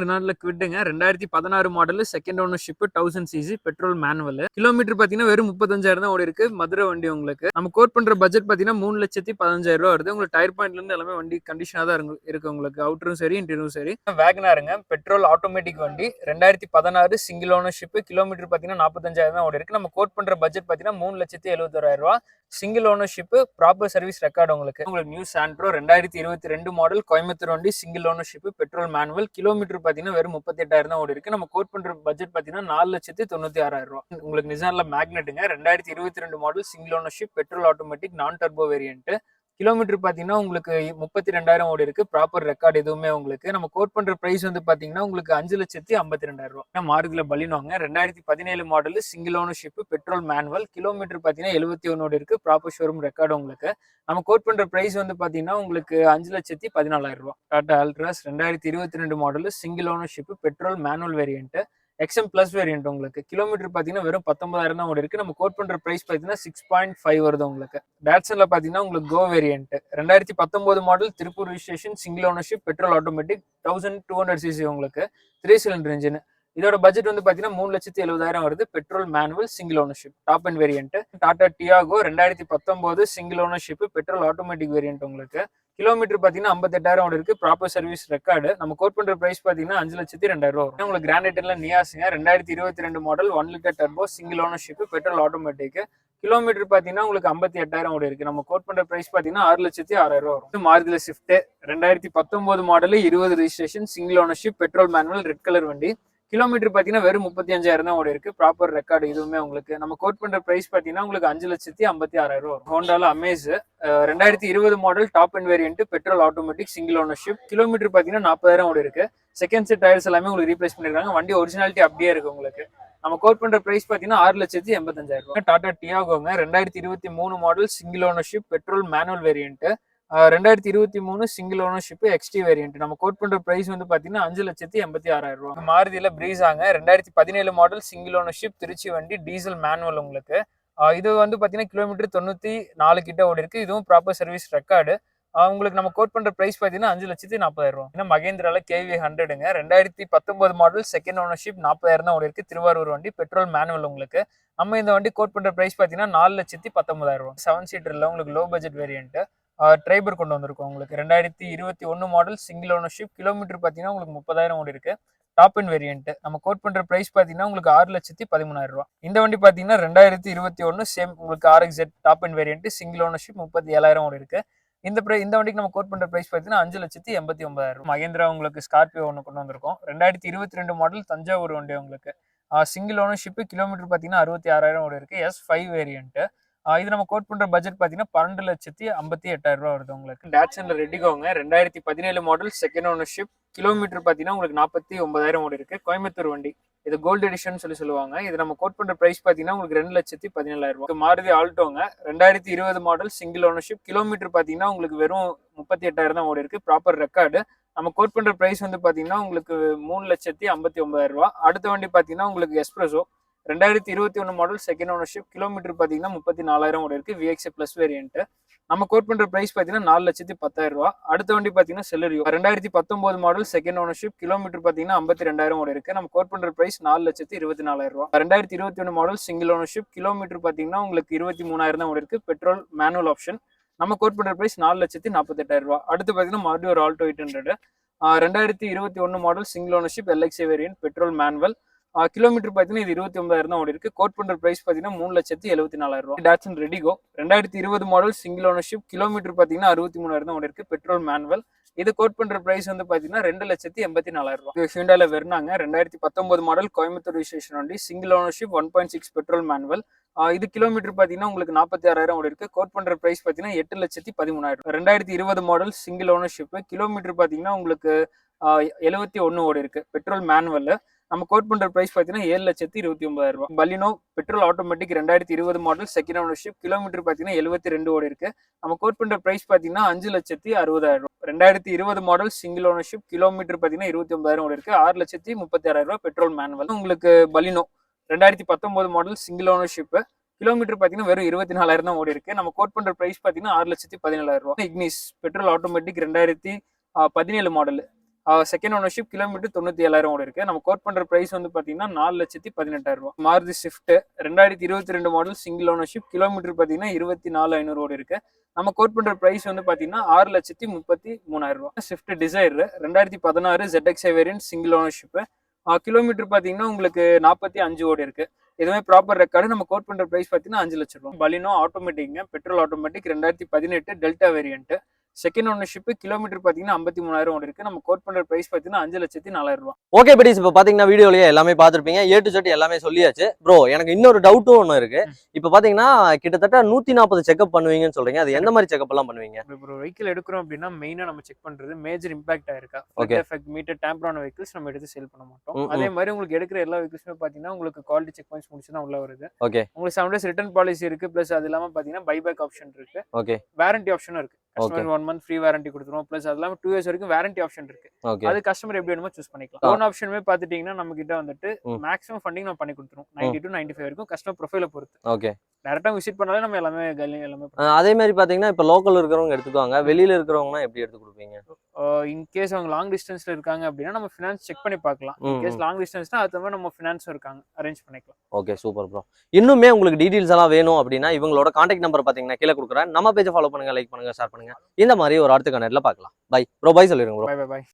ரெனால்ட்ல குவிட்டுங்க 2016 model second ownership 1000 CC petrol manual. Kilometre பாத்தீங்கன்னா வெறும் 35,000 தான் ஓடி இருக்கு. மதுரை வண்டி உங்களுக்கு. நம்ம கோட் பண்ற பட்ஜெட் பாத்தீங்கன்னா 3,15,000 ரூபா வருது. உங்களுக்கு டயர் பாயிண்ட்ல இருந்து எல்லாமே வண்டி கண்டிஷனா தான் இருக்கு உங்களுக்கு. அவுட்டரும் சரி இன்டீரியரும் சரி. வேகனாருங்க பெட்ரோல் ஆட்டோமேட்டிக் வண்டி 2016 சிங்கிள் ஓனர்ஷிப். கிலோமீட்டர் பாத்தீங்கன்னா 45,000 தான் ஓடி இருக்கு. நம்ம கோட் பண்ற பட்ஜெட் பாத்தீங்கன்னா 3,71,000 ரூபா. Single ownership, proper service record உங்களுக்கு. நியூ சாண்ட்ரோ 2022 மாடல் கோயம்புத்தூர் வண்டி, single ownership, petrol manual. Kilometre பாத்தீங்கன்னா வெறும் 38,000 தான் ஓடி இருக்கு. நம்ம கோட் பண்ற பட்ஜெட் பாத்தீங்கன்னா 4,96,000 ரூபா. உங்களுக்கு நிசான்ல மேக்னெட்டுங்க 2022 model, single ownership, petrol automatic, நான் டர்போ வேரியன்ட். கிலோமீட்டர் பாத்தீங்கன்னா உங்களுக்கு 32,000 ஓடி இருக்கு. ப்ராப்பர் ரெக்கார்டு எதுவுமே உங்களுக்கு. நம்ம கோட் பண்ற பிரைஸ் வந்து பாத்தீங்கன்னா உங்களுக்கு 5,52,000 ரூபா. மாருதில பலினோங்க 2017 model, single ownership, petrol manual. Kilometre பாத்தீங்கன்னா 71 ஓடி இருக்கு. ப்ராப்பர் ஷோரூம் ரெக்கார்டு உங்களுக்கு. நம்ம கோட் பண்ற பிரைஸ் வந்து பாத்தீங்கன்னா உங்களுக்கு 5,14,000 ரூபா. Tata Altroz 2022 model, single ownership, petrol manual variant. XM plus variant உங்களுக்கு. கிலோமீட்டர் பாத்தீங்கன்னா வெறும் 19,000 தான் ஓடி இருக்கு. நம்ம கோட் பண்ற பிரைஸ் பாத்தீங்கன்னா 6.5 வருது உங்களுக்கு. டாட்சன்ல பாத்தீங்கன்னா உங்களுக்கு Go variant 2019 model, Tiruppur registration, single ownership, petrol automatic, 1200 CC உங்களுக்கு. 3 சிலிண்டர் இன்ஜின். இதோட பட்ஜெட் வந்து பாத்தீங்கன்னா 3,70,000 வருது. Petrol manual, single ownership, top and variant. Tata Tiago 2019 single ownership, petrol automatic variant உங்களுக்கு. கிலோமீட்டர் பாத்தீங்கன்னா 58,000 ஓடி இருக்கு. Proper service record. நம்ம கோட் பண்ற பிரைஸ் பாத்தீங்கன்னா 5,02,000 ரூபா வரும். உங்களுக்கு கிரானைட்ல நியாஸுங்க 2022 model, 1 litre turbo, single ownership, petrol automatic. Kilometre பாத்தீங்கன்னா உங்களுக்கு 58,000 ஓடி இருக்கு. நம்ம கோட் பண்ற பிரைஸ் பாத்தீங்கன்னா 6,06,000 ரூபா வரும். மாருதில Swift 2019 model, 20 registration, single ownership, petrol manual, red colour வண்டி. கிலோமீட்டர் பாத்தீங்கன்னா வெறும் 35,000 தான் ஓடி இருக்கு. ப்ராப்பர் ரெக்கார்டு இதுவுமே உங்களுக்கு. நம்ம கோட் பண்ற பிரைஸ் பாத்தீங்கன்னா உங்களுக்கு 5,56,000 ரூபா வரும். ஹோண்டால Amaze 2020 model, top and variant, petrol automatic, single ownership. Kilometre பாத்தீங்கன்னா 40,000 ஓடி இருக்கு. செகண்ட் செட் டயர்ஸ் எல்லாமே உங்களுக்கு ரீப்ளேஸ் பண்ணிருக்காங்க. வண்டி ஒரிஜினாலிட்டி அப்படியே இருக்கு உங்களுக்கு. நம்ம கோட் பண்ற பிரைஸ் பாத்தீங்கன்னா 6,85,000 ரூபாய். டாடா டியாகோங்க 2023 model, single ownership, petrol manual variant. 2023 single ownership, XT variant. நம்ம கோட் பண்ற பிரைஸ் வந்து பாத்தீங்கன்னா 5,86,000 ரூபாய். மாருதியில பிரீஸாங்க 2017 மாடல், சிங்கிள் ஓனர்ஷிப், திருச்சி வண்டி, டீசல் மேனுவல் உங்களுக்கு. இது வந்து பாத்தீங்கன்னா கிலோமீட்டர் 94 கிட்ட ஓடி இருக்கு. இதுவும் ப்ராப்பர் சர்வீஸ் ரெக்கார்டு. உங்களுக்கு நம்ம கோட் பண்ற பிரைஸ் பாத்தீங்கன்னா 5,40,000 ரூபாய். ஏன்னா மகேந்திரால கேவி 100ங்க 2019 மாடல், செகண்ட் ஓனர்ஷிப், 40,000 தான் ஓடி இருக்கு. திருவாரூர் வண்டி, பெட்ரோல் மேனுவல் உங்களுக்கு. நம்ம இந்த வண்டி கோட் பண்ற பிரைஸ் பாத்தீங்கன்னா 4,19,000 ரூபாய். 7 சீட்டர்ல உங்களுக்கு லோ பட்ஜெட் வேரியன்ட். ட்ரைபர் கொண்டு வந்திருக்கோம் உங்களுக்கு. 2021 மாடல், சிங்கிள் ஓனர்ஷிப். கிலோமீட்டர் பாத்தீங்கன்னா உங்களுக்கு 30,000 ஓடி இருக்கு. Top and variant. நம்ம கோட் பண்ற பிரைஸ் பாத்தீங்கன்னா உங்களுக்கு 6,13,000 ரூபாய். இந்த வண்டி பாத்தீங்கன்னா 2021 சேம் உங்களுக்கு RXZ top and variant, single ownership, 37,000 ஓடி இருக்கு. இந்த வண்டிக்கு நம்ம கோட் பண்ற பிரைஸ் பாத்தீங்கன்னா 5,89,000. மகேந்திரா உங்களுக்கு ஸ்கார்பியோ ஒன்று கொண்டு வந்திருக்கோம். 2022 மாடல், தஞ்சாவூர் வண்டி உங்களுக்கு. சிங்கிள் ஓனர்ஷிப், கிலோமீட்டர் பாத்தீங்கன்னா 66,000 ஓடி இருக்கு. S5 variant. இது நம்ம கோட் பண்ற பட்ஜெட் பாத்தீங்கன்னா 12,58,000 ரூபாய் வருது உங்களுக்கு. டாட்சன்ல ரெட்டிகோங்க 2017 மாடல், செகண்ட் ஓனர்ஷிப். கிலோமீட்டர் பாத்தீங்கன்னா உங்களுக்கு 49,000 ஓடி இருக்கு. கோயம்புத்தூர் வண்டி. இது கோல்டு எடிஷன் சொல்லுவாங்க. இது நம்ம கோட் பண்ற பிரைஸ் பாத்தீங்கன்னா உங்களுக்கு 2,17,000 ரூபாய். மாருதி ஆல்டோங்க 2020 மாடல், சிங்கிள் ஓனர்ஷிப். கிலோமீட்டர் பாத்தீங்கன்னா உங்களுக்கு வெறும் 38,000 தான் ஓடி இருக்கு. Proper record. நம்ம கோட் பண்ற பிரைஸ் வந்து பாத்தீங்கன்னா உங்களுக்கு 3,59,000 ரூபாய். அடுத்த வண்டி பாத்தீங்கன்னா உங்களுக்கு S-Presso 2021 model, second ownership. Kilometre பாத்தீங்கன்னா 34,000 ஓடி இருக்கு. VX plus variant. நம்ம கோட் பண்ற பிரைஸ் பாத்தீங்கன்னா 4,10,000 ரூபாய். அடுத்த வண்டி பாத்தீங்கன்னா Celerio 2019 model, second ownership. Kilometre பாத்தீங்கன்னா 52,000 ஓடி இருக்கு. நம்ம கோட் பண்ற பிரைஸ் 4,24,000 ரூபாய். 2021 மாடல், சிங்கிள் ஓனர்ஷிப். கிலோமீட்டர் பாத்தீங்கன்னா உங்களுக்கு 23,000 தான் ஓடி இருக்கு. Petrol manual option. நம்ம கோட் பண்ற பிரைஸ் 4,48,000 ரூபாய். அடுத்து பாத்தீங்கன்னா மறுபடியும் ஒரு Alto 800 2021 model, single ownership, LXA variant, petrol manual. Kilometre பாத்தீங்கன்னா இது 29,000 தான் ஓடி இருக்கு. கோட் பண்ற பிரைஸ் பாத்தீங்கன்னா 3,74,000 ரூபாய். Dodson Redigo 2020 model, single ownership. Kilometre பாத்தீங்கன்னா 63,000 தான் ஓடி இருக்கு. Petrol manual. இது கோட் பண்ற பிரைஸ் வந்து பாத்தீங்கன்னா 2,84,000 ரூபாய். ஹிண்டால வெர்னாங்க 2019 மாடல், கோயம்புத்தூர் ரிஜிஸ்ட்ரேஷன் வண்டி, சிங்கிள் ஓனர்ஷிப், 1.6 பெட்ரோல் மேனுவல். இது கிலோமீட்டர் பாத்தீங்கன்னா உங்களுக்கு 46,000 ஓடி இருக்கு. கோட் பண்ற பிரைஸ் பாத்தீங்கன்னா 8,13,000. 2020 மாடல், சிங்கிள் ஓனர்ஷிப். கிலோமீட்டர் பாத்தீங்கன்னா உங்களுக்கு 71 ஓடி இருக்கு. Petrol manual. நம்ம கோட் பண்ற பிரைஸ் பாத்தீங்கன்னா 7,29,000 ரூபாய். Baleno petrol automatic 2020 model, second ownership. Kilometre பாத்தீங்கன்னா 72 ஓடி இருக்கு. நம்ம கோட் பண்ற பிரைஸ் பாத்தீங்கன்னா 5,60,000 ரூபாய். 2020 மாடல், சிங்கிள் ஓனர்ஷிப். கிலோமீட்டர் பாத்தீங்கன்னா 29,000 ஓடி இருக்கு. 6,36,000 ரூபாய். பெட்ரோல் மேனுவல் உங்களுக்கு. Baleno 2019 model, single ownership. Kilometre பாத்தீங்கன்னா வெறும் 24,000 தான் ஓடி இருக்கு. நம்ம கோட் பண்ற பிரைஸ் பாத்தீங்கன்னா 6,17,000 ரூபாய். Ignis petrol automatic 2017 model, second ownership kilometre 97,000 ஓடி இருக்கு. நம்ம கோட் பண்ற பிரைஸ் வந்து பாத்தீங்கன்னா 4,18,000. Maruti Swift 2022 model single ownership kilometre பாத்தீங்கன்னா 24,500 ஓடி இருக்கு. நம்ம கோட் பண்ற பிரைஸ் வந்து பாத்தீங்கன்னா 6,33,000. Swift Dzire 2016 ZXi variant single ownership. Kilometre பாத்தீங்கன்னா உங்களுக்கு 45 ஓடி இருக்கு. எதுவுமே ப்ராப்பர் ரெக்கார்டு. நம்ம கோட் பண்ற பிரைஸ் பாத்தீங்கன்னா 5 லட்சம் ரூபாய். பலினோ ஆட்டோமேட்டிக்ங்க, petrol automatic 2018 Delta variant. Second ownership kilometre பாத்தீங்கன்னா 53,000 ஓடி இருக்கு. நம்ம கோட் பண்ற பிரைஸ் பாத்தீங்கன்னா 5,04,000 ரூபாய். ஓகே படிஸ், இப்போ பாத்தீங்கன்னா வீடியோலயே எல்லாமே பாத்துருப்பீங்க. A to Z எல்லாமே சொல்லியாச்சு. ப்ரோ எனக்கு இன்னொரு டவுட்டும் ஒன்று இருக்கு. இப்போ பாத்தீங்கன்னா கிட்டத்தட்ட 140 செக்அப் பண்ணுவீங்கன்னு சொல்றீங்க. அது எந்த மாதிரி செக்அப் எல்லாம் பண்ணுவீங்க? இப்போ வெஹிக்கிள் எடுக்கிறோம் அப்படின்னா மெயினா நம்ம செக் பண்றது மேஜர் இம்பாக்ட் ஆயிருக்கா, எஃபெக்ட் மீட்டர் டேம்பரான வெஹிக்கிள்ஸ் நம்ம எடுத்து சேல் பண்ண மாட்டோம். அதே மாதிரி உங்களுக்கு எடுக்கிற எல்லா வெஹிக்கிள்ஸுமே பாத்தீங்கன்னா உங்களுக்கு குவாலிட்டி செக் பாயிண்ட்ஸ் முடிச்சு தான் உள்ள வருது. ஓகே. உங்களுக்கு 7 days ரிட்டர்ன் பாலிசி இருக்கு. பிளஸ் அது இல்லாம பாத்தீங்கன்னா பைபேக் ஆப்ஷன் இருக்கு. ஓகே. வாரண்டி ஆப்ஷனும் இருக்கு. கஸ்டமர் 1 month ஃப்ரீ வாரண்டி கொடுத்துருவோம். பிளஸ் அது இல்லாம 2 years வரைக்கும் வாரண்டி ஆப்ஷன் இருக்கு. அது கஸ்டமர் எப்படி வேணுமோ சூஸ் பண்ணிக்கலாம். லோன் ஆப்ஷனுமே பாத்துட்டீங்கன்னா நம்ம கிட்ட வந்துட்டு மேக்ஸிமம் ஃபண்டிங் நம்ம பண்ணி கொடுத்துருவோம். 90 to 95 வரைக்கும் கஸ்டமர் ப்ரொஃபைல பொறுத்து. ஓகே. டைரக்டா விசிட் பண்ணாலே நம்ம எல்லாமே அதே மாதிரி பாத்தீங்கன்னா இப்போ லோக்கல் இருக்கிறவங்க எடுத்துக்குவாங்க, வெளியில இருக்கிறவங்கன்னா எப்படி எடுத்து கொடுப்பீங்க? இன்கேஸ் அவங்க லாங் டிஸ்டன்ஸ்ல இருக்காங்க அப்படின்னா நம்ம ஃபினான்ஸ் செக் பண்ணி பார்க்கலாம். இன்கேஸ் லாங் டிஸ்டன்ஸ்னா அது மாதிரி நம்ம ஃபினான்ஸும் இருக்காங்க, அரேஞ்ச் பண்ணிக்கலாம். Okay, super bro. இன்னுமே உங்களுக்கு டீடைல்ஸ் எல்லாம் வேணும் அப்படின்னா இவங்களோட கான்டாக்ட் நம்பர் பாத்தீங்கன்னா கீழே கொடுக்குறேன். நம்ம பேஜை ஃபாலோ பண்ணுங்க, லைக் பண்ணுங்க, ஷேர் பண்ணுங்க. இந்த மாதிரி ஒரு அடுத்த கனெக்ட்ல பார்க்கலாம். பை ப்ரோ, பை சொல்லிடுங்க ப்ரோ. Bye bye by.